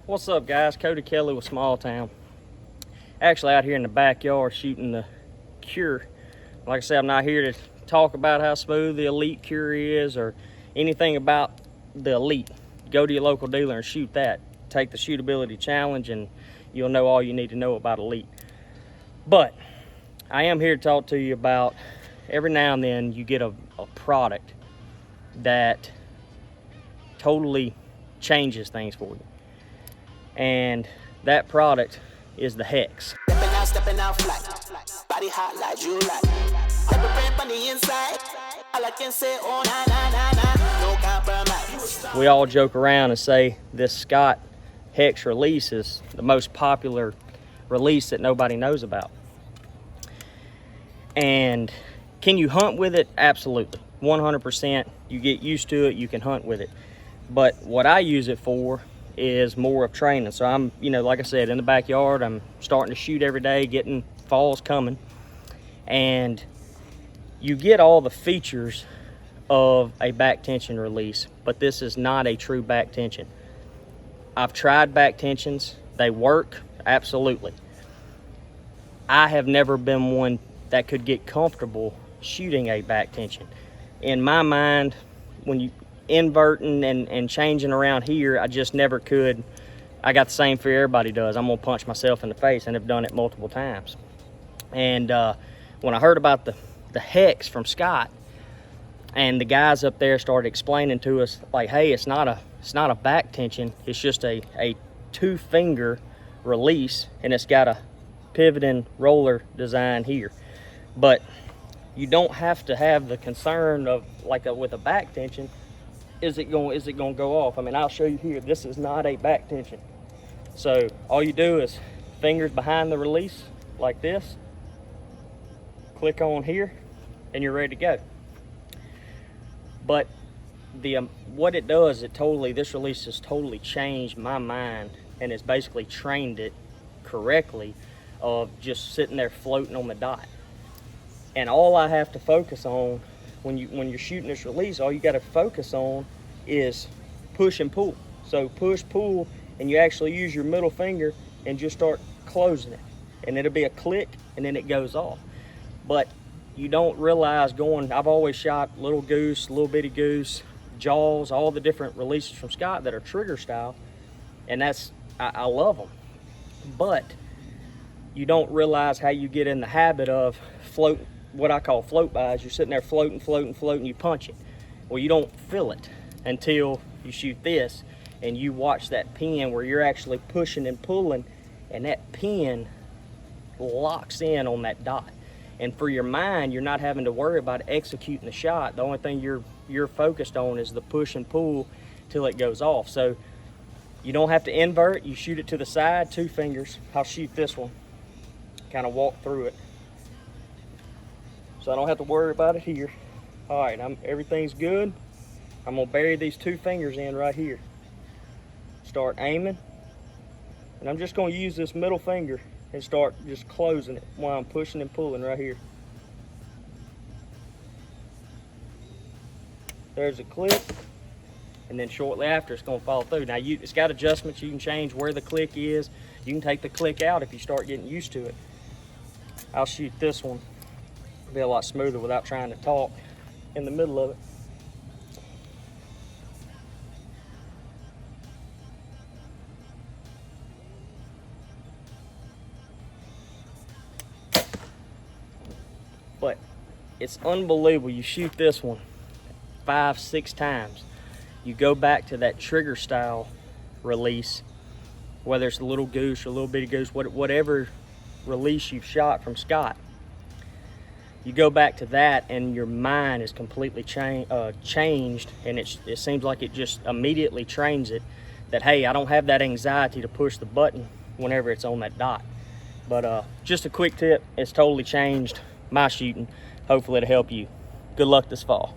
What's up, guys? Cody Kelley with Small Town. Actually out here in the backyard shooting the Cure. Like I said, I'm not here to talk about how smooth the Elite Cure is or anything about the Elite. Go to your local dealer and shoot that. Take the shootability challenge and you'll know all you need to know about Elite. But I am here to talk to you about every now and then you get a product that totally changes things for you. And that product is the Hex. Stepping out flat, body hot like July. Hyper on the inside, all I can say, oh na, no compromise. We all joke around and say this Scott Hex release is the most popular release that nobody knows about. And can you hunt with it? Absolutely, 100%. You get used to it, you can hunt with it. But what I use it for is more of training. So I'm, like I said, in the backyard, I'm starting to shoot every day, getting fall's coming. And you get all the features of a back tension release, but this is not a true back tension. I've tried back tensions, they work, absolutely. I have never been one that could get comfortable shooting a back tension. In my mind, when you inverting and changing around here, I just never could. I got the same fear everybody does. I'm gonna punch myself in the face, and have done it multiple times. And when I heard about the Hex from Scott, and the guys up there started explaining to us, like, hey, it's not a back tension, it's just a 2-finger release, and it's got a pivoting roller design here. But you don't have to have the concern of, with a back tension, is it going to go off? I mean, I'll show you here. This is not a back tension. So all you do is fingers behind the release like this, click on here, and you're ready to go. But what it does, this release has totally changed my mind, and it's basically trained it correctly of just sitting there floating on the dot. And all I have to focus on when you're shooting this release, all you got to focus on is push and pull. So push, pull, and you actually use your middle finger and just start closing it. And it'll be a click, and then it goes off. But you don't realize I've always shot Little Goose, Little Bitty Goose, Jaws, all the different releases from Scott that are trigger style. And I love them. But you don't realize how you get in the habit of what I call float bys. You're sitting there floating, you punch it. Well, you don't feel it until you shoot this and you watch that pin where you're actually pushing and pulling, and that pin locks in on that dot. And for your mind, you're not having to worry about executing the shot. The only thing you're focused on is the push and pull till it goes off. So you don't have to invert, you shoot it to the side, 2 fingers. I'll shoot this one, kind of walk through it, so I don't have to worry about it here. All right, everything's good. I'm gonna bury these 2 fingers in right here. Start aiming, and I'm just gonna use this middle finger and start just closing it while I'm pushing and pulling right here. There's a click, and then shortly after it's gonna fall through. Now it's got adjustments. You can change where the click is. You can take the click out if you start getting used to it. I'll shoot this one. It'll be a lot smoother without trying to talk in the middle of it. But it's unbelievable. You shoot this one 5-6 times. You go back to that trigger style release, whether it's a Little Goose or Little Bitty Goose, whatever release you've shot from Scott. You go back to that and your mind is completely changed, and it seems like it just immediately trains it that, hey, I don't have that anxiety to push the button whenever it's on that dot. But just a quick tip, it's totally changed my shooting. Hopefully it'll help you. Good luck this fall.